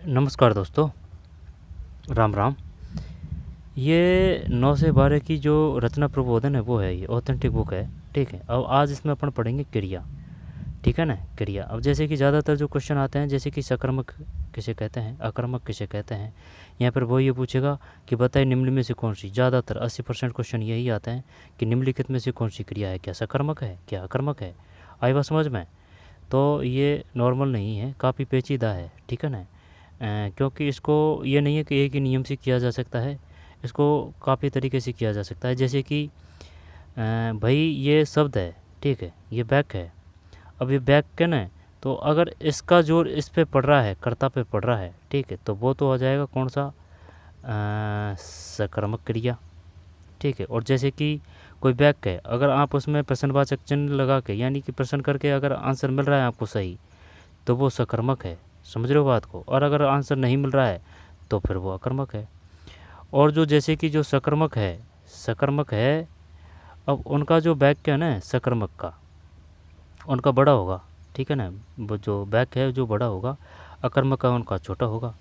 नमस्कार दोस्तों, राम राम। ये 9 से 12 की जो रचना प्रबोधन है वो है, ये ऑथेंटिक बुक है। ठीक है, अब आज इसमें अपन पढ़ेंगे क्रिया। ठीक है ना, क्रिया। अब जैसे कि ज़्यादातर जो क्वेश्चन आते हैं, जैसे कि सकर्मक किसे कहते हैं, अकर्मक किसे कहते हैं, यहाँ पर वो ये पूछेगा कि बताइए निम्न में से कौन सी। ज़्यादातर 80% क्वेश्चन यही आते हैं कि निम्नलिखित में से कौन सी क्रिया है, क्या सकर्मक है, क्या अकर्मक है। आई बात समझ में? तो ये नॉर्मल नहीं है, काफ़ी पेचीदा है। ठीक है ना, क्योंकि इसको ये नहीं है कि एक ही नियम से किया जा सकता है, इसको काफ़ी तरीके से किया जा सकता है। जैसे कि भाई ये शब्द है, ठीक है, ये बैक है। अब ये बैक के ना, तो अगर इसका जोर इस पे पड़ रहा है, कर्ता पे पड़ रहा है, ठीक है, तो वो तो आ जाएगा कौन सा, सकर्मक क्रिया। ठीक है। और जैसे कि कोई बैक है, अगर आप उसमें प्रश्नवाचक चिन्ह लगा के, यानी कि प्रश्न करके अगर आंसर मिल रहा है आपको सही, तो वो सकर्मक है। समझ रहे हो बात को? और अगर आंसर नहीं मिल रहा है तो फिर वो अकर्मक है। और जो जैसे कि जो सकर्मक है, अब उनका जो बैक है ना सकर्मक का, उनका बड़ा होगा। ठीक है ना, वो जो बैक है जो बड़ा होगा, अकर्मक का उनका छोटा होगा।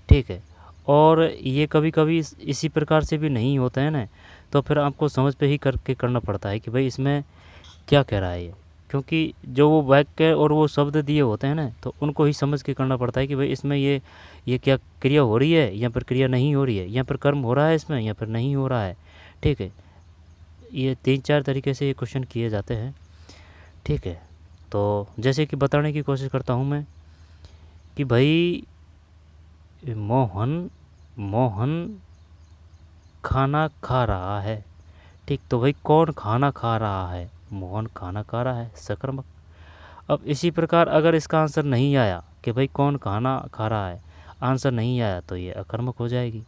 ठीक है। और ये कभी कभी इसी प्रकार से भी नहीं होता है ना, तो फिर आपको समझ पे ही करके करना पड़ता है कि भाई इसमें क्या कह रहा है ये। क्योंकि जो वो वाक्य और वो शब्द दिए होते हैं ना, तो उनको ही समझ के करना पड़ता है कि भाई इसमें ये क्या क्रिया हो रही है, यहाँ पर क्रिया नहीं हो रही है, यहाँ पर कर्म हो रहा है इसमें, यहाँ पर नहीं हो रहा है। ठीक है, ये 3-4 तरीके से ये क्वेश्चन किए जाते हैं। ठीक है, तो जैसे कि बताने की कोशिश करता हूँ मैं कि भाई मोहन मोहन खाना खा रहा है। ठीक, तो भाई कौन खाना खा रहा है? मोहन खाना खा रहा है, सकर्मक। अब इसी प्रकार अगर इसका आंसर नहीं आया कि भाई कौन खाना खा रहा है, आंसर नहीं आया, तो ये अकर्मक हो जाएगी।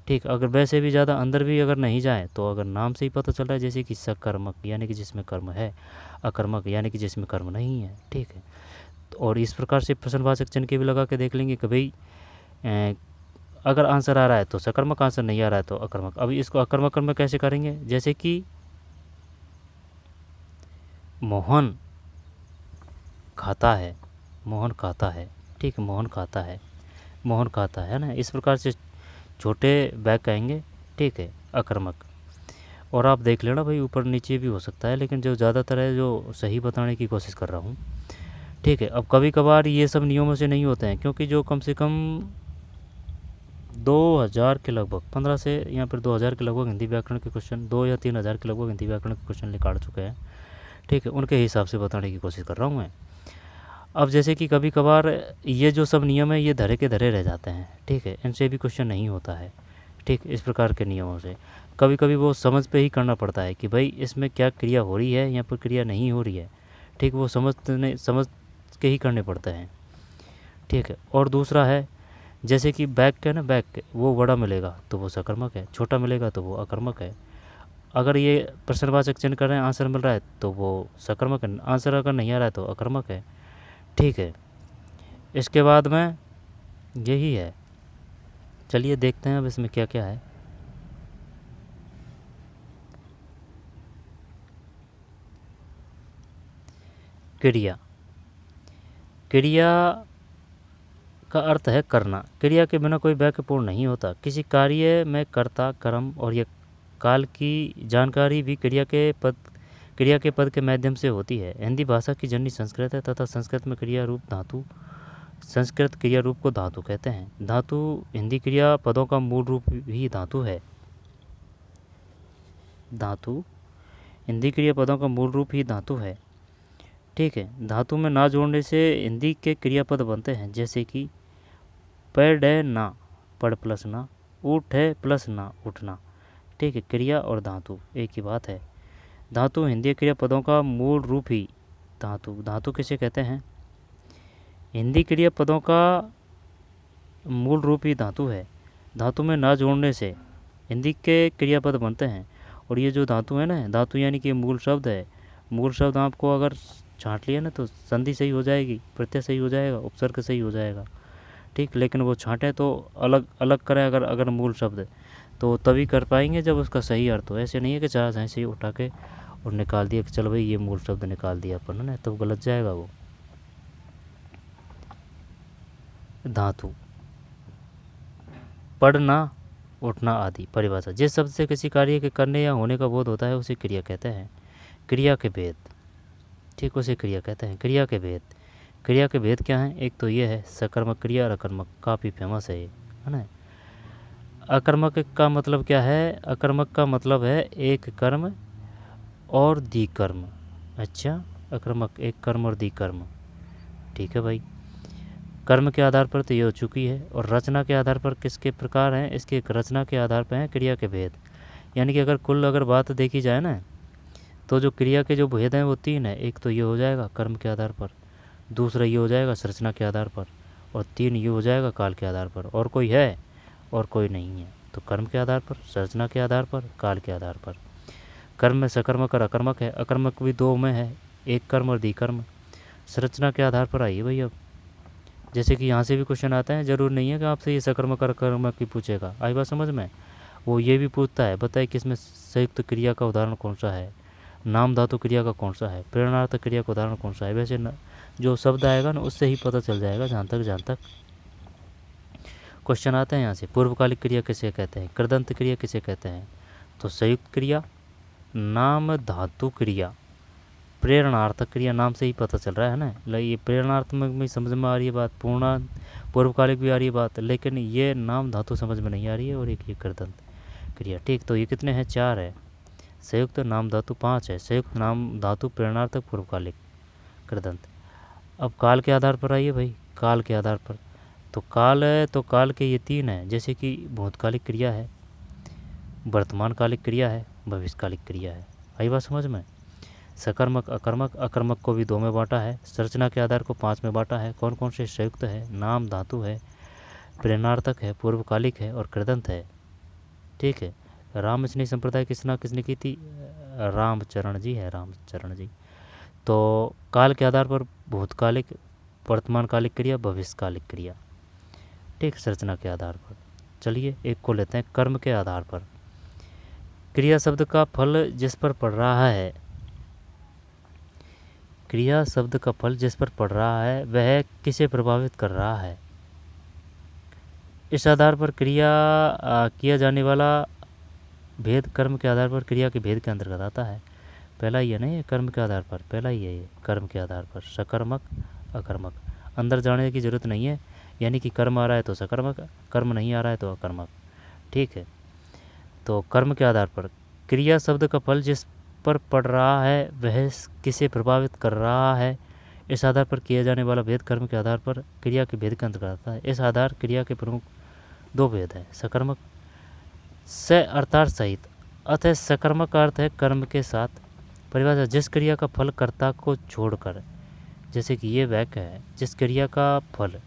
ठीक, अगर वैसे भी ज़्यादा अंदर भी अगर नहीं जाए, तो अगर नाम से ही पता चल रहा है, जैसे कि सकर्मक यानी कि जिसमें कर्म है, अकर्मक यानी कि जिसमें कर्म नहीं है। ठीक है, और इस प्रकार से प्रश्नवाचक चिन्ह के भी लगा के देख लेंगे कि भाई अगर आंसर आ रहा है तो सकर्मक, आंसर नहीं आ रहा है तो अकर्मक। अभी इसको अकर्मक कर्म कैसे करेंगे? जैसे कि मोहन खाता है, मोहन खाता है। ठीक है, मोहन खाता है, मोहन खाता है ना, इस प्रकार से छोटे बैक आएंगे। ठीक है, अकर्मक। और आप देख लेना भाई, ऊपर नीचे भी हो सकता है, लेकिन जो ज़्यादातर है जो सही बताने की कोशिश कर रहा हूँ। ठीक है, अब कभी कभार ये सब नियमों से नहीं होते हैं, क्योंकि जो कम से कम 2000 के लगभग, 15 से यहाँ पर 2000 के लगभग हिंदी व्याकरण के क्वेश्चन, 2 या 3000 के लगभग हिंदी व्याकरण के क्वेश्चन निकाल चुके हैं। ठीक है, उनके हिसाब से बताने की कोशिश कर रहा हूँ मैं। अब जैसे कि कभी कभार ये जो सब नियम है ये धरे के धरे रह जाते हैं। ठीक है, इनसे भी क्वेश्चन नहीं होता है। ठीक, इस प्रकार के नियमों से कभी कभी वो समझ पे ही करना पड़ता है कि भाई इसमें क्या क्रिया हो रही है, यहाँ पर क्रिया नहीं हो रही है। ठीक, वो समझ के ही करने पड़ते हैं। ठीक है, और दूसरा है जैसे कि बैक का ना, बैक वो बड़ा मिलेगा तो वो सकर्मक है, छोटा मिलेगा तो वो अकर्मक है। अगर ये प्रश्नवाचक चिन्ह कर रहे हैं, आंसर मिल रहा है तो वो सकर्मक है, आंसर अगर नहीं आ रहा है तो अकर्मक है। ठीक है, इसके बाद में यही है। चलिए देखते हैं अब इसमें क्या क्या है। क्रिया। क्रिया का अर्थ है करना। क्रिया के बिना कोई वाक्य पूर्ण नहीं होता। किसी कार्य में कर्ता, कर्म और यह काल की जानकारी भी क्रिया के पद के माध्यम से होती है। हिंदी भाषा की जननी संस्कृत है तथा संस्कृत में क्रिया रूप धातु, संस्कृत क्रिया रूप को धातु कहते हैं। धातु हिंदी क्रिया पदों का मूल रूप भी धातु है। धातु हिंदी क्रिया पदों का मूल रूप ही धातु है। ठीक है, धातु में ना जोड़ने से हिंदी के क्रियापद बनते हैं, जैसे कि पढ़ ना, पढ़ प्लस ना, उठ है प्लस ना, उठना। ठीक है, क्रिया और धातु एक ही बात है। धातु हिंदी क्रियापदों का मूल रूप ही धातु किसे कहते हैं? हिंदी क्रियापदों का मूल रूप ही धातु है। धातु में ना जोड़ने से हिंदी के क्रियापद बनते हैं। और ये जो धातु है ना, धातु यानी कि मूल शब्द है। मूल शब्द आपको अगर छांट लिया ना तो संधि सही हो जाएगी, प्रत्यय सही हो जाएगा, उपसर्ग सही हो जाएगा। ठीक, लेकिन वो छांटे तो अलग अलग करें अगर मूल शब्द, तो तभी कर पाएंगे जब उसका सही अर्थ हो। ऐसे नहीं है कि चाहे ऐसे ही उठा के और निकाल दिया कि चलो भाई ये मूल शब्द निकाल दिया अपन ने, तो गलत जाएगा वो। धातु पढ़ना, उठना आदि। परिभाषा, जिस शब्द से किसी कार्य के करने या होने का बोध होता है उसे क्रिया कहते हैं। क्रिया के भेद, ठीक, उसे क्रिया कहते हैं। क्रिया के भेद, क्रिया के भेद क्या हैं? एक तो ये है सकर्मक क्रिया और अकर्मक, काफ़ी फेमस है ये, है ना। अकर्मक का मतलब क्या है? अकर्मक का मतलब है एक कर्म और द्विकर्म। अच्छा, अकर्मक एक कर्म और द्विकर्म, ठीक है भाई। कर्म के आधार पर तो ये हो चुकी है, और रचना के आधार पर किसके प्रकार हैं? इसके एक रचना के आधार पर हैं क्रिया के भेद। यानी कि अगर बात देखी जाए ना, तो जो क्रिया के जो भेद हैं वो 3 है। एक तो ये हो जाएगा कर्म के आधार पर, दूसरा ये हो जाएगा संरचना के आधार पर, और 3 ये हो जाएगा काल के आधार पर। और कोई है? और कोई नहीं है। तो कर्म के आधार पर, संरचना के आधार पर, काल के आधार पर। कर्म में सकर्मक और अकर्मक है। अकर्मक भी 2 में है, एक कर्म और द्विकर्म। संरचना के आधार पर आइए भाई। अब जैसे कि यहाँ से भी क्वेश्चन आता है, ज़रूर नहीं है कि आपसे ये सकर्मक और अकर्मक ही पूछेगा। आई बात समझ में? वो ये भी पूछता है, बताइए किसमें संयुक्त क्रिया का उदाहरण कौन सा है, नाम धातु क्रिया का कौन सा है, प्रेरणार्थक क्रिया का उदाहरण कौन सा है। वैसे जो शब्द आएगा ना उससे ही पता चल जाएगा, जहाँ तक क्वेश्चन आते हैं यहाँ से। पूर्वकालिक क्रिया किसे कहते हैं? कृदंत क्रिया किसे कहते हैं? तो संयुक्त क्रिया, नाम धातु क्रिया, प्रेरणार्थक क्रिया, नाम से ही पता चल रहा है ना। ये प्रेरणात्मक में समझ में आ रही है बात, पूर्वकालिक भी आ रही है बात, लेकिन ये नाम धातु समझ में नहीं आ रही है, और एक ये कृदंत क्रिया। ठीक, तो ये कितने हैं? 4 है। संयुक्त नाम धातु 5 है। संयुक्त नाम धातु, प्रेरणार्थक, पूर्वकालिक, कृदंत। अब काल के आधार पर आइए भाई। काल के आधार पर तो काल है, तो काल के ये 3 हैं। जैसे कि भूतकालिक क्रिया है, वर्तमान कालिक क्रिया है, भविष्यकालिक क्रिया है। आई बात समझ में? सकर्मक, अकर्मक, अकर्मक को भी 2 में बांटा है। संरचना के आधार को 5 में बांटा है। कौन कौन से? संयुक्त है, नाम धातु है, प्रेरणार्थक है, पूर्वकालिक है, और कृदंत है। ठीक है। रामचनी संप्रदाय की रचना किसने की थी? रामचरण जी है, रामचरण जी। तो काल के आधार पर भूतकालिक, वर्तमानकालिक क्रिया, भविष्यकालिक क्रिया। ठीक, संरचना के आधार पर। चलिए एक को लेते हैं कर्म के आधार पर। क्रिया शब्द का फल जिस पर पड़ रहा है, क्रिया शब्द का फल जिस पर पड़ रहा है वह किसे प्रभावित कर रहा है? इस आधार पर किया जाने वाला भेद कर्म के आधार पर क्रिया के भेद के अंतर्गत आता है। पहला ही है ना ये, कर्म के आधार पर, पहला ही है ये, कर्म के आधार पर। सकर्मक, अकर्मक, अंदर जाने की जरूरत नहीं है। यानी कि कर्म आ रहा है तो सकर्मक, कर्म नहीं आ रहा है तो अकर्मक। ठीक है। तो कर्म के आधार पर क्रिया शब्द का फल जिस पर पड़ रहा है वह किसे प्रभावित कर रहा है, इस आधार पर किया जाने वाला भेद कर्म के आधार पर क्रिया के भेद के अंतर्गत आता है। इस आधार क्रिया के प्रमुख 2 भेद हैं, सकर्मक स अर्थात सहित। अतः सकर्मक का अर्थ है कर्म के साथ। परिभाषा, जिस क्रिया का फल कर्ता को छोड़कर, जैसे कि ये वाक्य है, जिस क्रिया का फल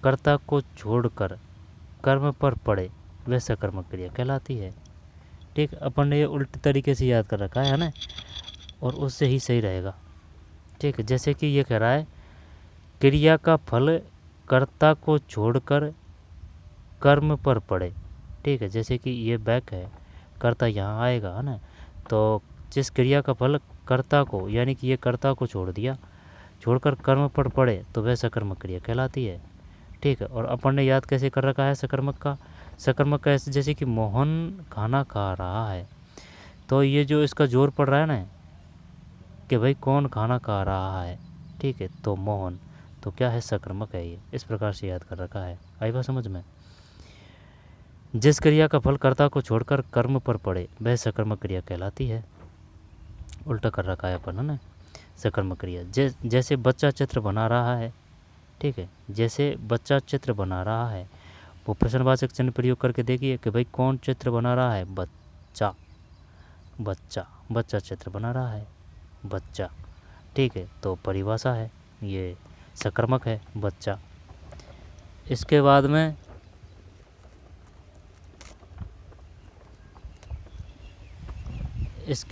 कर्ता को छोड़कर कर्म पर पड़े वह सकर्मक क्रिया कहलाती है। ठीक, अपन ने ये उल्टे तरीके से याद कर रखा है ना, और उससे ही सही रहेगा। ठीक है। जैसे कि ये कह रहा है क्रिया का फल कर्ता को छोड़कर कर्म पर पड़े। ठीक है। जैसे कि ये वाक्य है, कर्ता यहाँ आएगा, है ना। तो जिस क्रिया का फल कर्ता को, यानी कि ये कर्ता को छोड़ दिया, छोड़कर कर्म पर पड़े तो वह सकर्मक क्रिया कहलाती है। ठीक है। और अपन ने याद कैसे कर रखा है सकर्मक का? सकर्मक का ऐसे, जैसे कि मोहन खाना खा रहा है, तो ये जो इसका जोर पड़ रहा है ना कि भाई कौन खाना खा रहा है, ठीक है, तो मोहन, तो क्या है? सकर्मक है ये। इस प्रकार से याद कर रखा है। आई बात समझ में? जिस क्रिया का फल कर्ता को छोड़कर कर्म पर पड़े वह सकर्मक क्रिया कहलाती है। उल्टा कर रखा है अपन, है ना। सकर्मक क्रिया, जैसे बच्चा चित्र बना रहा है। ठीक है। जैसे बच्चा चित्र बना रहा है, वो प्रश्नवाचक चिन्ह प्रयोग करके देखिए कि भाई कौन चित्र बना रहा है? बच्चा, बच्चा, बच्चा चित्र बना रहा है, बच्चा। ठीक है। तो परिभाषा है, ये सकर्मक है, बच्चा। इसके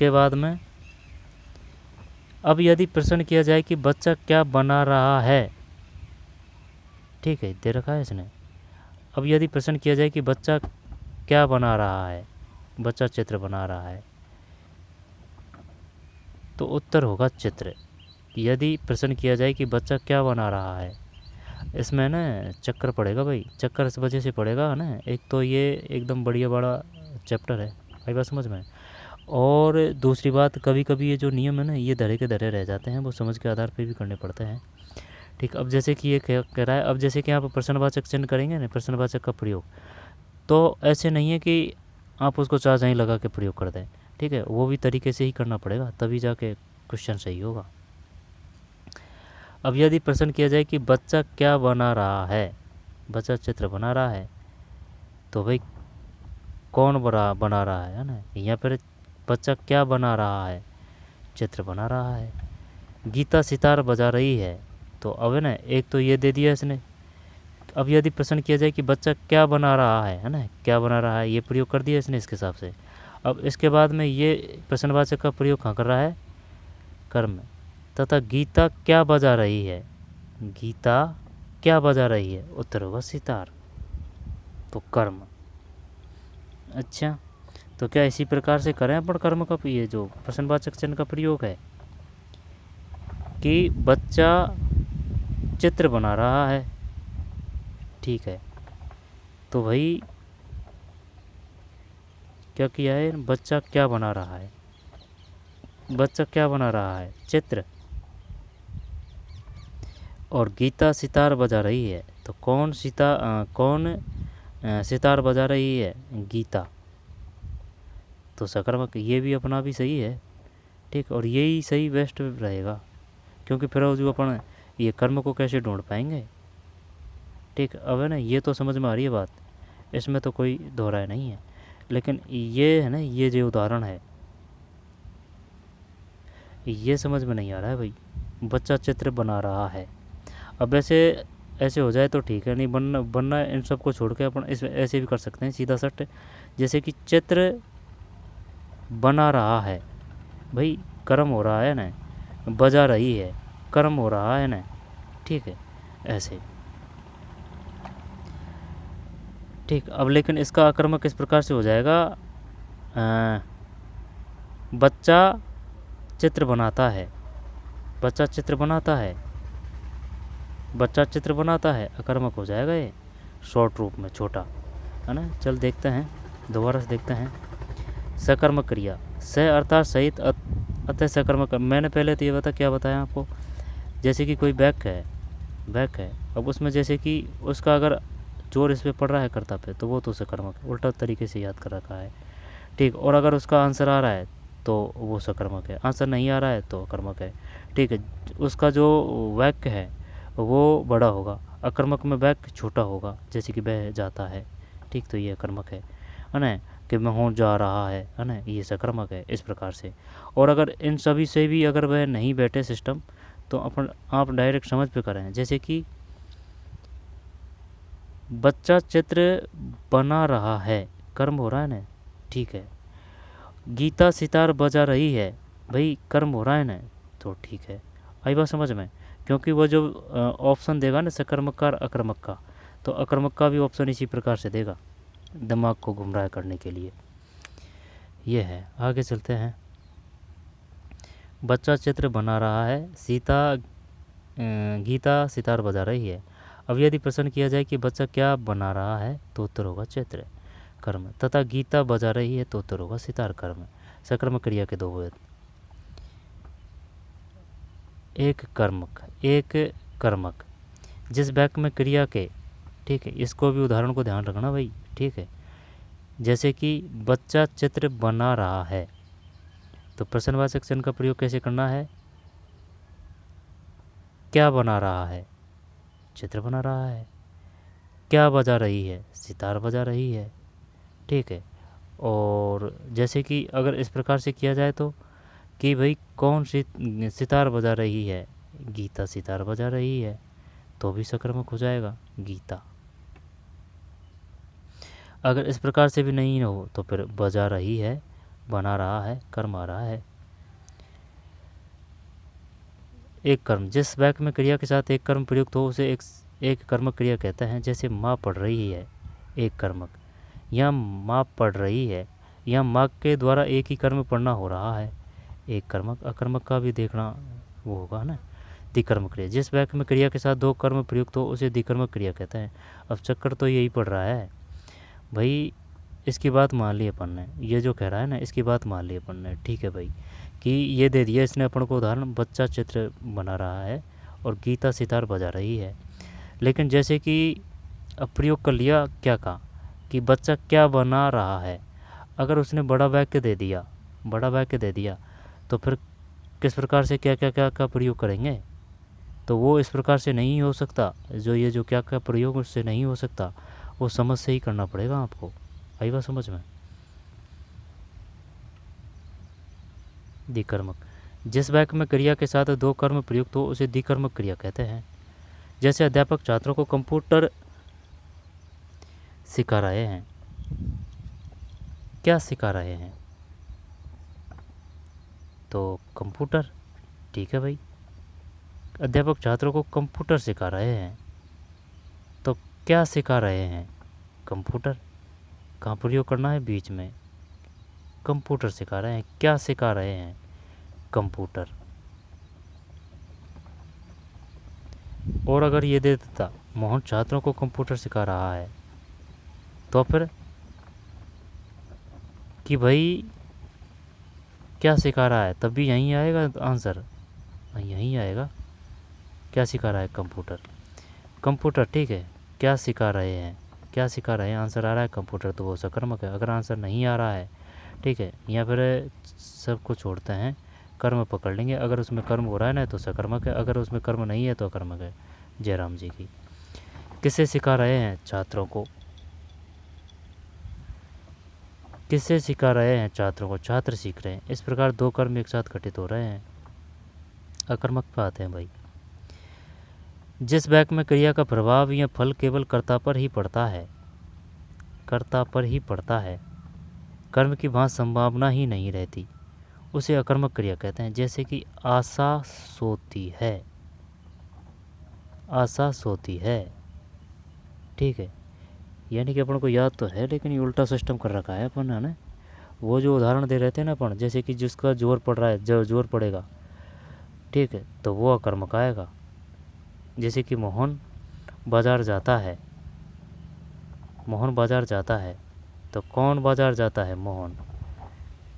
बाद में अब यदि प्रश्न किया जाए कि बच्चा क्या बना रहा है, ठीक है, दे रखा है इसने। अब यदि प्रश्न किया जाए कि बच्चा क्या बना रहा है, बच्चा चित्र बना रहा है, तो उत्तर होगा चित्र। यदि प्रश्न किया जाए कि बच्चा क्या बना रहा है, इसमें ना चक्कर पड़ेगा भाई, चक्कर इस वजह से पड़ेगा ना, एक तो ये एकदम बढ़िया बड़ा चैप्टर है, भाई बात समझ में। और दूसरी बात, कभी कभी ये जो नियम है ना, ये धरे के धरे रह जाते हैं, वो समझ के आधार पे भी करने पड़ते हैं। ठीक, अब जैसे कि ये कह रहा है, अब जैसे कि आप प्रश्नवाचक चिन्ह करेंगे ना, प्रश्नवाचक का प्रयोग, तो ऐसे नहीं है कि आप उसको चार चाहीं लगा के प्रयोग कर दें। ठीक है, वो भी तरीके से ही करना पड़ेगा, तभी जाके क्वेश्चन सही होगा। अब यदि प्रश्न किया जाए कि बच्चा क्या बना रहा है, बच्चा चित्र बना रहा है, तो भाई कौन बना रहा है ना, यहाँ पर बच्चा क्या बना रहा है, चित्र बना रहा है। गीता सितार बजा रही है, तो अब है ना, एक तो ये दे दिया इसने। अब यदि प्रश्न किया जाए कि बच्चा क्या बना रहा है ना, क्या बना रहा है, ये प्रयोग कर दिया इसने इसके हिसाब से। अब इसके बाद में ये प्रश्नवाचक का प्रयोग कहाँ कर रहा है, कर्म में। तथा गीता क्या बजा रही है, गीता क्या बजा रही है, उत्तर होगा सितार, तो कर्म। अच्छा, तो क्या इसी प्रकार से करें अपन कर्म का, ये जो प्रश्नवाचक चिन्ह का प्रयोग है कि बच्चा चित्र बना रहा है, ठीक है, तो भाई क्या किया है, बच्चा क्या बना रहा है, बच्चा क्या बना रहा है, चित्र, और गीता सितार बजा रही है, तो कौन सितार बजा रही है, गीता, तो सकर्मक। ये भी अपना भी सही है, ठीक, और यही सही बेस्ट रहेगा, क्योंकि फिर जो अपन ये कर्म को कैसे ढूंढ पाएंगे। ठीक, अब है ना, ये तो समझ में आ रही है बात, इसमें तो कोई दोहराए नहीं है। लेकिन ये है ना, ये जो उदाहरण है, ये समझ में नहीं आ रहा है भाई, बच्चा चित्र बना रहा है। अब ऐसे हो जाए तो ठीक है, नहीं बनना इन सब को छोड़ के अपन इस ऐसे भी कर सकते हैं सीधा सट, जैसे कि चित्र बना रहा है, भाई कर्म हो रहा है ना, बजा रही है, कर्म हो रहा है ना, ठीक है, ऐसे। ठीक, अब लेकिन इसका आक्रमक किस प्रकार से हो जाएगा, बच्चा चित्र बनाता है, बच्चा चित्र बनाता है, बच्चा चित्र बनाता है, अकर्मक हो जाएगा ये शॉर्ट रूप में, छोटा है ना। चल देखते हैं, दोबारा से देखते हैं। सकर्मक क्रिया, स अर्थात सहित, अतः सकर्मक। मैंने पहले तो ये क्या बताया आपको, जैसे कि कोई बैक है, अब उसमें जैसे कि उसका अगर जोर इस पर पड़ रहा है कर्ता पे, तो वो तो सकर्मक है, उल्टा तरीके से याद कर रखा है। ठीक, और अगर उसका आंसर आ रहा है तो वो सकर्मक है, आंसर नहीं आ रहा है तो अकर्मक है। ठीक है, उसका जो वाक्य है वो बड़ा होगा, अकर्मक में वाक्य छोटा होगा, जैसे कि वह जाता है। ठीक, तो ये अकर्मक है ना, कि मैं हूँ जा रहा है ना, ये सकर्मक है, इस प्रकार से। और अगर इन सभी से भी अगर वह नहीं बैठे सिस्टम, तो आप डायरेक्ट समझ पे करें, जैसे कि बच्चा चित्र बना रहा है, कर्म हो रहा है ना, ठीक है। गीता सितार बजा रही है, भाई कर्म हो रहा है ना, तो ठीक है, आई बात समझ में। क्योंकि वो जो ऑप्शन देगा ना सकर्मक का और अकर्मक का, तो अकर्मक का भी ऑप्शन इसी प्रकार से देगा, दिमाग को गुमराह करने के लिए। ये है, आगे चलते हैं। बच्चा चित्र बना रहा है, गीता सितार बजा रही है। अब यदि प्रश्न किया जाए कि बच्चा क्या बना रहा है, तो उत्तर होगा चित्र, कर्म, तथा गीता बजा रही है, तो उत्तर होगा सितार, कर्म। सकर्मक क्रिया के दो भेद, एक कर्मक, जिस वाक्य में क्रिया के, ठीक है, इसको भी उदाहरण को ध्यान रखना भाई, ठीक है। जैसे कि बच्चा चित्र बना रहा है, तो प्रश्नवाचक चिन्ह का प्रयोग कैसे करना है, क्या बना रहा है, चित्र बना रहा है, क्या बजा रही है, सितार बजा रही है, ठीक है। और जैसे कि अगर इस प्रकार से किया जाए तो, कि भाई कौन सी सितार बजा रही है, गीता सितार बजा रही है, तो भी सकर्मक हो जाएगा, गीता। अगर इस प्रकार से भी नहीं हो, तो फिर बजा रही है, बना रहा है, कर्म आ रहा है। एक कर्म, जिस वाक्य में क्रिया के साथ एक कर्म प्रयुक्त हो, उसे एक कर्मक क्रिया कहते हैं। जैसे माँ पढ़ रही है, एक कर्मक, या माँ पढ़ रही है, या माँ के द्वारा एक ही कर्म पढ़ना हो रहा है, एक कर्मक। अकर्मक का भी देखना वो होगा ना, द्विकर्मक क्रिया। जिस वाक्य में क्रिया के साथ दो कर्म प्रयुक्त हो उसे द्विकर्मक क्रिया कहते हैं। अब चक्कर तो यही पड़ रहा है भाई, इसकी बात मान ली अपन ने, ये जो कह रहा है ना इसकी बात मान ली अपन ने, ठीक है भाई, कि ये दे दिया इसने अपन को उदाहरण, बच्चा चित्र बना रहा है और गीता सितार बजा रही है। लेकिन जैसे कि अब प्रयोग कर लिया, क्या कहा कि बच्चा क्या बना रहा है। अगर उसने बड़ा वाक्य दे दिया, बड़ा वाक्य दे दिया, तो फिर किस प्रकार से क्या क्या क्या का प्रयोग करेंगे, तो वो इस प्रकार से नहीं हो सकता, जो ये जो क्या क्या प्रयोग उससे नहीं हो सकता, वो समझ से ही करना पड़ेगा आपको। आई बात समझ में। द्विकर्मक, जिस वाक्य में क्रिया के साथ दो कर्म प्रयुक्त हो उसे द्विकर्मक क्रिया कहते हैं। जैसे अध्यापक छात्रों को कंप्यूटर सिखा रहे हैं। क्या सिखा रहे हैं, तो कंप्यूटर, ठीक है भाई, अध्यापक छात्रों को कंप्यूटर सिखा रहे हैं, तो क्या सिखा रहे हैं, कंप्यूटर। कहाँ प्रयोग करना है, बीच में, कंप्यूटर सिखा रहे हैं। क्या सिखा रहे हैं, कंप्यूटर। और अगर ये दे देता मोहन छात्रों को कंप्यूटर सिखा रहा है, तो फिर कि भाई क्या सिखा रहा है, तब भी यहीं आएगा आंसर, यहीं आएगा। क्या सिखा रहा है, कंप्यूटर, कंप्यूटर, ठीक है। क्या सिखा रहे हैं, क्या सिखा रहे हैं, आंसर आ रहा है कंप्यूटर, तो वो सकर्मक है। अगर आंसर नहीं आ रहा है, ठीक है, या फिर सबको छोड़ते हैं, कर्म पकड़ लेंगे। अगर उसमें कर्म हो रहा है ना तो सकर्मक है, अगर उसमें कर्म नहीं है तो अकर्मक है। जयराम जी की। किसे सिखा रहे हैं, छात्रों को। किसे सिखा रहे हैं, छात्रों को, छात्र सीख रहे हैं। इस प्रकार दो कर्म एक साथ घटित हो रहे हैं, अकर्मक पे आते हैं भाई। जिस वाक्य में क्रिया का प्रभाव या फल केवल कर्ता पर ही पड़ता है, कर्ता पर ही पड़ता है, कर्म की वहाँ संभावना ही नहीं रहती, उसे अकर्मक क्रिया कहते हैं। जैसे कि आशा सोती है, आशा सोती है, ठीक है। यानी कि अपन को याद तो है, लेकिन ये उल्टा सिस्टम कर रखा है अपन ने। वो जो उदाहरण दे रहे थे ना अपन, जैसे कि जिसका जोर पड़ रहा है, जो जोर पड़ेगा, ठीक है, तो वो अकर्मक आएगा। जैसे कि मोहन बाज़ार जाता है, मोहन बाज़ार जाता है, तो कौन बाज़ार जाता है, मोहन,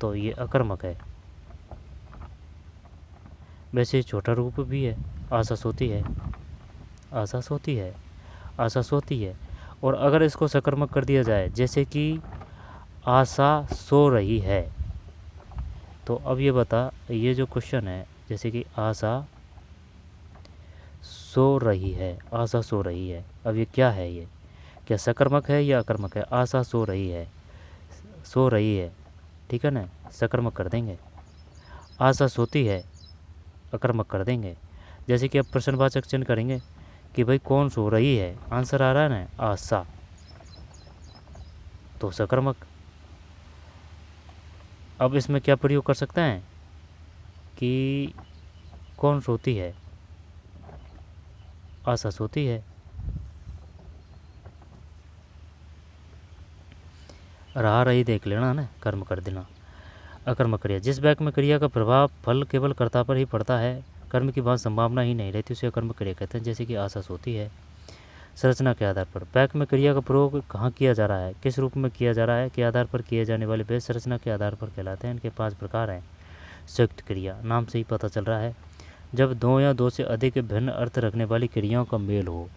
तो ये अकर्मक है। वैसे छोटा रूप भी है, आशा सोती है, आशा सोती है, आशा सोती है। और अगर इसको सकर्मक कर दिया जाए, जैसे कि आशा सो रही है, तो अब ये बता, ये जो क्वेश्चन है, जैसे कि आशा सो रही है, आशा सो रही है, अब ये क्या है, ये क्या सकर्मक है या अकर्मक है। आशा सो रही है, सो रही है, ठीक है ना, सकर्मक कर देंगे। आशा सोती है, अकर्मक कर देंगे। जैसे कि अब प्रश्नवाचक चिन्ह करेंगे कि भाई कौन सो रही है, आंसर आ रहा है ना, आशा, तो सकर्मक। अब इसमें क्या प्रयोग कर सकते हैं कि कौन सोती है, आशा सोती है। रहा रही देख लेना ना, कर्म कर देना। अकर्मक क्रिया, जिस वाक्य में क्रिया का प्रभाव फल केवल कर्ता पर ही पड़ता है, कर्म की बहुत संभावना ही नहीं रहती, उसे अकर्मक क्रिया कहते हैं। जैसे कि आशा सोती है। संरचना के आधार पर वाक्य में क्रिया का प्रयोग कहाँ किया जा रहा है, किस रूप में किया जा रहा है, के आधार पर किए जाने वाले भेद संरचना के आधार पर कहलाते हैं। इनके 5 प्रकार हैं। संयुक्त क्रिया, नाम से ही पता चल रहा है, जब दो या दो से अधिक भिन्न अर्थ रखने वाली क्रियाओं का मेल हो,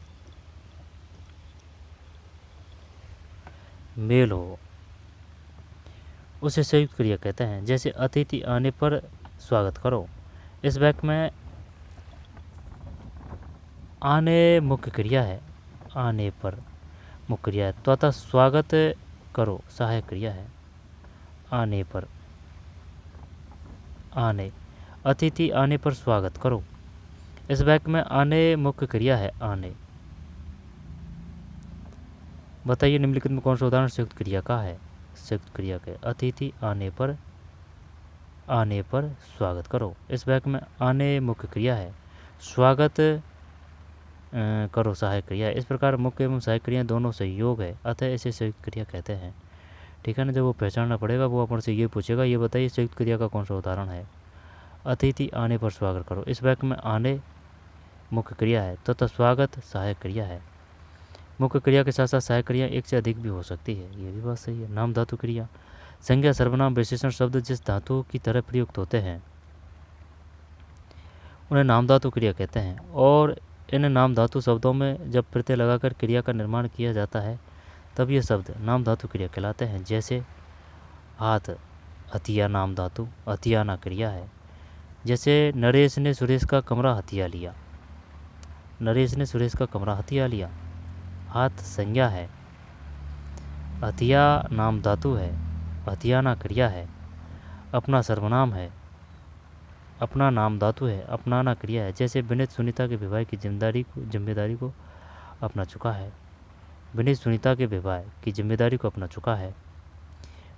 मेल हो, उसे संयुक्त क्रिया कहते हैं। जैसे अतिथि आने पर स्वागत करो। इस वाक्य में आने मुख्य क्रिया है, आने पर मुख्य क्रिया है, तो अतः स्वागत करो सहायक क्रिया है। आने पर, आने, अतिथि आने पर स्वागत करो। इस वाक्य में आने मुख्य क्रिया है, आने। बताइए निम्नलिखित में कौन सा उदाहरण संयुक्त क्रिया का है, संयुक्त क्रिया के। अतिथि आने पर, आने पर स्वागत करो। इस वाक्य में आने मुख्य क्रिया है, स्वागत करो सहायक क्रिया। इस प्रकार मुख्य एवं सहायक क्रिया दोनों संयोग है, अतः इसे संयुक्त क्रिया कहते हैं। ठीक है ना, जब वो पहचानना पड़ेगा, वो अपन से ये पूछेगा, ये बताइए संयुक्त क्रिया का कौन सा उदाहरण है। अतिथि आने पर स्वागत करो। इस वाक्य में आने मुख्य क्रिया है तथा स्वागत सहायक क्रिया है। मुख्य क्रिया के साथ साथ सहायक क्रिया एक से अधिक भी हो सकती है, ये भी बात सही है। नाम धातु क्रिया, संज्ञा सर्वनाम विशेषण शब्द जिस धातु की तरह प्रयुक्त होते हैं उन्हें नाम धातु क्रिया कहते हैं, और इन नाम धातु शब्दों में जब प्रत्यय लगाकर क्रिया का निर्माण किया जाता है तब ये शब्द नाम धातु क्रिया कहलाते हैं। जैसे हाथ, हथिया नाम धातु, हथियाना क्रिया है। जैसे नरेश ने सुरेश का कमरा हथिया लिया, नरेश ने सुरेश का कमरा हथिया लिया। हाथ संज्ञा है, हथिया नाम धातु है, हथियाना क्रिया है। अपना सर्वनाम है, अपना नाम धातु है, अपनाना क्रिया है। जैसे विनीत सुनीता के विवाह की जिम्मेदारी को अपना चुका है, विनीत सुनीता के विवाह की जिम्मेदारी को अपना चुका है।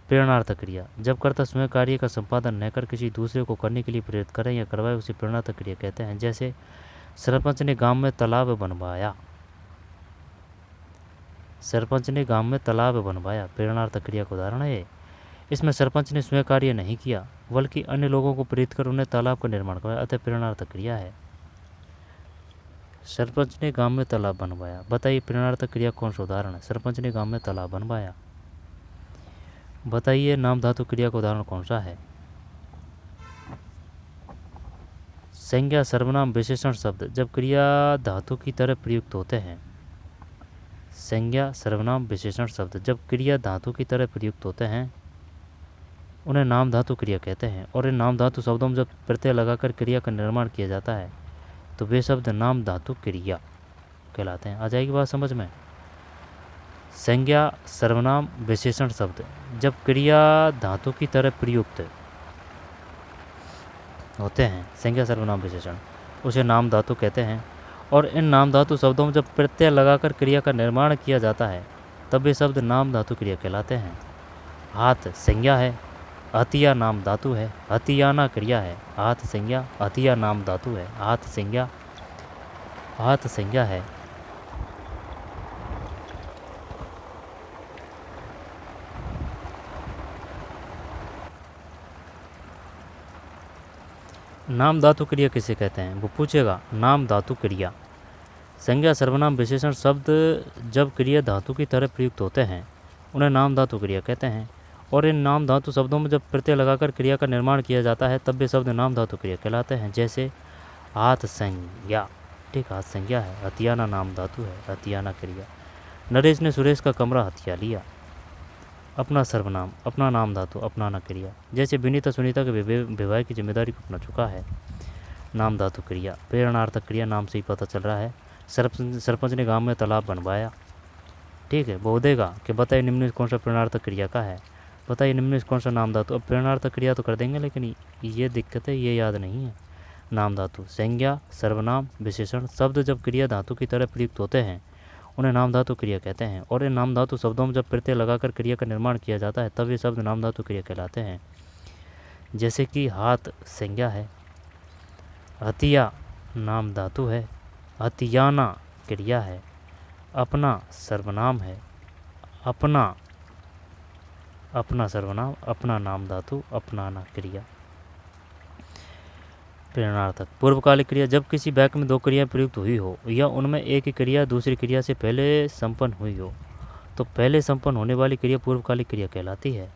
प्रेरणार्थक क्रिया, जब कर्ता स्वयं कार्य का संपादन न कर किसी दूसरे को करने के लिए प्रेरित करें या करवाए उसे प्रेरणार्थक क्रिया कहते हैं। जैसे सरपंच ने गांव में तालाब बनवाया, सरपंच ने गांव में तालाब बनवाया, प्रेरणार्थक क्रिया का उदाहरण है। इसमें सरपंच ने स्वयं कार्य नहीं किया बल्कि अन्य लोगों को प्रेरित कर उन्हें तालाब का निर्माण करवाया, अतः प्रेरणार्थक क्रिया है। सरपंच ने गांव में तालाब बनवाया, बताइए प्रेरणार्थक क्रिया कौन सा उदाहरण है? सरपंच ने गांव में तालाब बनवाया। बताइए नाम धातु क्रिया का उदाहरण कौन सा है? संज्ञा सर्वनाम विशेषण शब्द जब क्रिया धातु की तरह प्रयुक्त होते हैं, संज्ञा सर्वनाम विशेषण शब्द जब क्रिया धातु की तरह प्रयुक्त होते हैं उन्हें नाम धातु क्रिया कहते हैं, और इन नाम धातु शब्दों में जब प्रत्यय लगाकर क्रिया का निर्माण किया जाता है तो वे शब्द नाम धातु क्रिया कहलाते हैं। आ जाएगी बात समझ में? संज्ञा सर्वनाम विशेषण शब्द जब क्रिया धातु की तरह प्रयुक्त होते हैं, संज्ञा सर्वनाम विशेषण, उसे नाम धातु कहते हैं, और इन नाम धातु शब्दों में जब प्रत्यय लगाकर क्रिया का निर्माण किया जाता है तब वे शब्द नाम धातु क्रिया कहलाते हैं। हाथ संज्ञा है, हथिया नाम धातु है, हथियाना क्रिया है। हाथ संज्ञा, हथिया नाम धातु है, हाथ संज्ञा, हाथ संज्ञा है। नाम धातु क्रिया किसे कहते हैं? वो पूछेगा। नाम धातु क्रिया, संज्ञा सर्वनाम विशेषण शब्द जब क्रिया धातु की तरह प्रयुक्त होते हैं उन्हें नाम धातु क्रिया कहते हैं, और इन नाम धातु शब्दों में जब प्रत्यय लगाकर क्रिया का निर्माण किया जाता है तब वे शब्द नाम धातु क्रिया कहलाते हैं। जैसे हाथ संज्ञा, ठीक, हाथ संज्ञा है, हथियाना नाम धातु है, हथियाना क्रिया। नरेश ने सुरेश का कमरा हथिया लिया। अपना सर्वनाम, अपना नाम धातु, अपनाना क्रिया। जैसे विनीता सुनीता के विवाह की जिम्मेदारी को अपना चुका है, नाम धातु क्रिया। प्रेरणार्थक क्रिया नाम से ही पता चल रहा है। सरपंच ने गांव में तालाब बनवाया, ठीक है। बोधेगा कि बताइए निम्न कौन सा प्रेरणार्थक क्रिया का है? बताइए निम्न कौन सा नाम धातु? अब प्रेरणार्थक क्रिया तो कर देंगे लेकिन ये दिक्कत है, ये याद नहीं है। नाम धातु, संज्ञा सर्वनाम विशेषण शब्द जब क्रिया धातु की तरह प्रयुक्त होते हैं उन्हें नाम धातु क्रिया कहते हैं, और इन नाम धातु शब्दों में जब प्रत्यय लगाकर क्रिया का निर्माण किया जाता है तब ये शब्द नाम धातु क्रिया कहलाते हैं। जैसे कि हाथ संज्ञा है, हथिया नाम धातु है, हथियाना क्रिया है, अपना सर्वनाम है, अपना, अपना सर्वनाम, अपना नाम धातु, अपनाना क्रिया। प्रेरणार्थक पूर्वकालिक क्रिया जब किसी वाक्य में दो क्रियाएं प्रयुक्त हुई हो या उनमें एक ही क्रिया दूसरी क्रिया से पहले संपन्न हुई हो तो पहले संपन्न होने वाली क्रिया पूर्वकालिक क्रिया कहलाती है,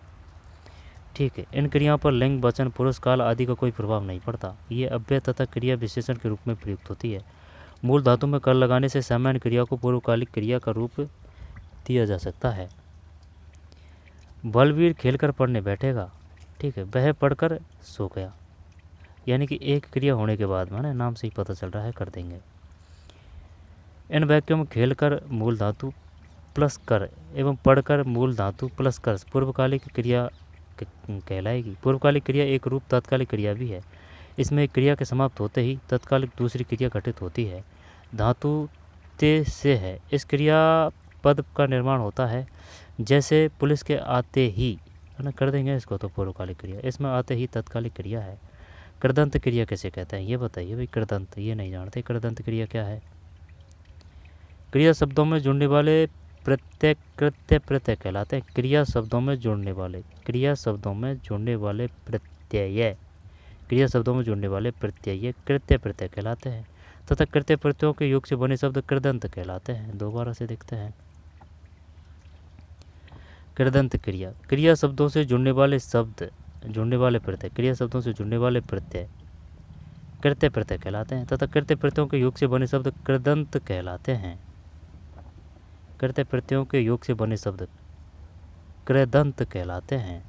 ठीक है। इन क्रियाओं पर लिंग, वचन, पुरुष काल आदि का कोई प्रभाव नहीं पड़ता। ये अव्यय तथा क्रिया विशेषण के रूप में प्रयुक्त होती है। मूल धातु में कर लगाने से सामान्य क्रिया को पूर्वकालिक क्रिया का रूप दिया जा सकता है। बलवीर खेलकर पढ़ने बैठेगा, ठीक है, वह पढ़कर सो गया, यानी कि एक क्रिया होने के बाद माने नाम से ही पता चल रहा है, कर देंगे। इन वाक्यों में खेलकर मूल धातु प्लस कर एवं पढ़कर मूल धातु प्लस कर पूर्वकालिक क्रिया कहलाएगी। पूर्वकालिक क्रिया एक रूप तात्कालिक क्रिया भी है। इसमें क्रिया के समाप्त होते ही तत्कालिक दूसरी क्रिया घटित होती है। धातु ते से है, इस क्रिया पद का निर्माण होता है। जैसे पुलिस के आते ही, है ना, कर देंगे इसको तो पूर्वकालिक क्रिया। इसमें आते ही तत्कालिक क्रिया है। कृदंत क्रिया कैसे कहते हैं ये बताइए भाई। कृदंत, ये नहीं जानते कृदंत क्रिया क्या है? क्रिया शब्दों में जुड़ने वाले प्रत्यय कृत्य प्रत्यय कहलाते हैं। क्रिया शब्दों में जुड़ने वाले, क्रिया शब्दों में जुड़ने वाले प्रत्यय, क्रिया शब्दों में जुड़ने वाले प्रत्यय कृत्य प्रत्यय कहलाते हैं। तथा कृत्य प्रत्ययों के योग से बने शब्द कृदंत कहलाते हैं। दोबारा से देखते हैं। कृदंत क्रिया, क्रिया शब्दों से जुड़ने वाले शब्द, जुड़ने वाले प्रत्यय, क्रिया शब्दों से जुड़ने वाले प्रत्यय कृत्य प्रत्यय कहलाते हैं तथा कृत्य प्रत्ययों के योग से बने शब्द कृदंत कहलाते हैं। कृत्य प्रत्ययों के योग से बने शब्द कृदंत कहलाते हैं।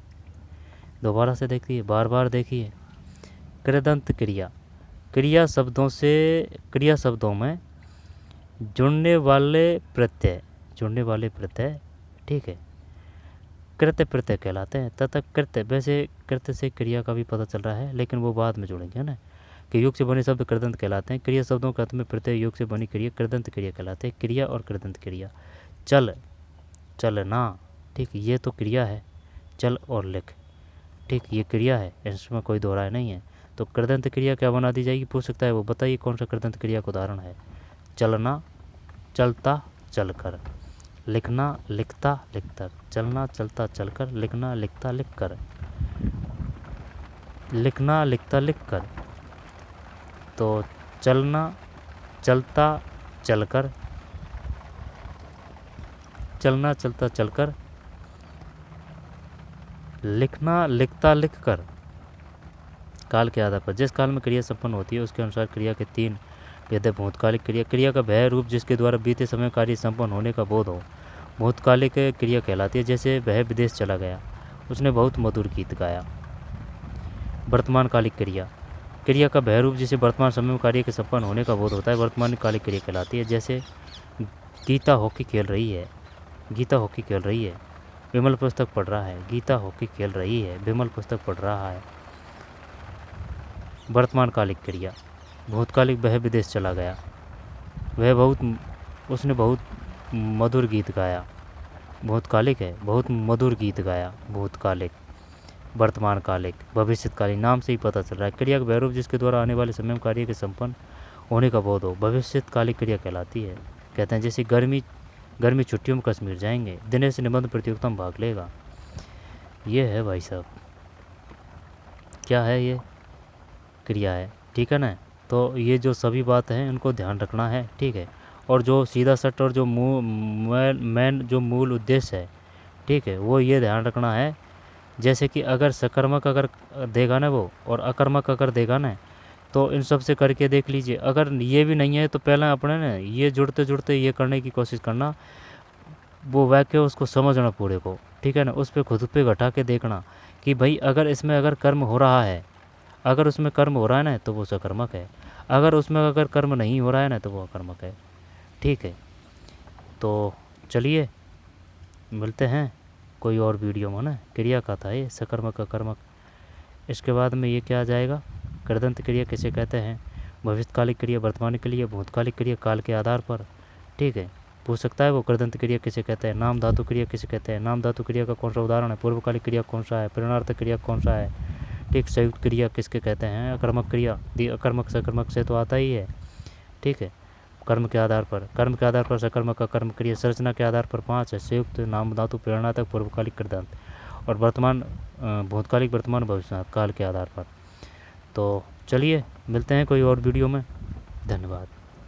दोबारा से देखिए, बार बार देखिए। कृदंत क्रिया, क्रिया शब्दों में जुड़ने वाले प्रत्यय, ठीक है, कृत्य प्रत्यय कहलाते हैं तथा कृत्य, वैसे कृत्य से क्रिया का भी पता चल रहा है लेकिन वो बाद में जोड़ेंगे, है ना, कि योग से बने शब्द कृदंत कहलाते हैं। क्रिया शब्दों के अर्थ में प्रत्यय योग से बनी क्रिया कृदंत क्रिया कहलाते हैं। क्रिया और कृदंत क्रिया, चल, चलना, ठीक, ये तो क्रिया है, चल और लिख, ठीक, ये क्रिया है, इसमें कोई दो राय नहीं है। तो कृदंत क्रिया क्या बना दी जाएगी, पूछ सकता है वो, बताइए कौन सा कृदंत क्रिया का उदाहरण है। चलना, चलता, चलकर, लिखना, लिखता, लिखकर, चलना, चलता, चलकर, लिखना, लिखता, लिखकर, लिखना, लिखता, लिखकर। तो चलना, चलता, चलकर, चलना, चलता, चलकर, लिखना, लिखता, लिखकर। काल के आधार पर, जिस काल में क्रिया संपन्न होती है उसके अनुसार क्रिया के 3 भेद है। भूतकालिक क्रिया, क्रिया का वह रूप जिसके द्वारा बीते समय कार्य संपन्न होने का बोध हो, भूतकालिक क्रिया कहलाती है। जैसे वह विदेश चला गया, उसने बहुत मधुर गीत गाया। वर्तमान कालिक क्रिया, क्रिया का वह रूप जिसे वर्तमान समय में कार्य के संपन्न होने का बोध होता है, वर्तमान कालिक क्रिया कहलाती है। जैसे गीता हॉकी खेल रही है, गीता हॉकी खेल रही है, विमल पुस्तक पढ़ रहा है, गीता हॉकी खेल रही है, विमल पुस्तक पढ़ रहा है। वर्तमान कालिक क्रिया, भूतकालिक वह विदेश चला गया, उसने बहुत मधुर गीत गाया, भूतकालिक है, बहुत मधुर गीत गाया, भूतकालिक। वर्तमान कालिक, भविष्यकालीन, नाम से ही पता चल रहा है। क्रिया का वह रूप जिसके द्वारा आने वाले समय में कार्य के संपन्न होने का बोध हो, भविष्यकालिक क्रिया कहलाती है। कहते हैं जैसे गर्मी छुट्टियों में कश्मीर जाएंगे, दिनेश निबंध प्रतियोगिता में भाग लेगा। ये है भाई साहब, क्या है ये, क्रिया है, ठीक है ना। तो ये जो सभी बात हैं इनको ध्यान रखना है, ठीक है। और जो सीधा सट और जो मेन जो मूल उद्देश्य है, ठीक है, वो ये ध्यान रखना है। जैसे कि अगर सकर्मक अगर देगा ना वो और अकर्मक अगर देगा ना, तो इन सब से करके देख लीजिए। अगर ये भी नहीं है तो पहले अपने ना ये जुड़ते जुड़ते ये करने की कोशिश करना, वो वाक्य उसको समझना पूरे को, ठीक है ना। उस पर खुद पे घटा के देखना कि भाई अगर इसमें अगर कर्म हो रहा है, अगर उसमें कर्म हो रहा है ना तो वो सकर्मक है, अगर उसमें अगर कर्म नहीं हो रहा है ना तो वो अकर्मक है, ठीक है। तो चलिए मिलते हैं कोई और वीडियो में ना। क्रिया का था ये, सकर्मक अकर्मक। इसके बाद में ये क्या आ जाएगा, कृदंत क्रिया किसे कहते हैं, भविष्यकालिक क्रिया, वर्तमान क्रिया, भूतकालिक क्रिया काल के आधार पर, ठीक है, पूछ सकता है वो। कृदंत क्रिया किसे कहते हैं, नाम धातु क्रिया किसे कहते हैं, नाम धातु क्रिया का कौन सा उदाहरण है, पूर्वकालिक क्रिया कौन सा है, प्रेरणार्थ क्रिया कौन सा है, ठीक, संयुक्त क्रिया किसके कहते हैं, अकर्मक क्रिया, अकर्मक सकर्मक से तो आता ही है, ठीक है। कर्म के आधार पर सकर्मक अकर्मक क्रिया, संरचना के आधार पर 5 है, संयुक्त, नाम धातु, प्रेरणार्थक, पूर्वकालिक, कृदंत, और वर्तमान, भूतकालिक, वर्तमान, भविष्य काल के आधार पर। तो चलिए मिलते हैं कोई और वीडियो में, धन्यवाद।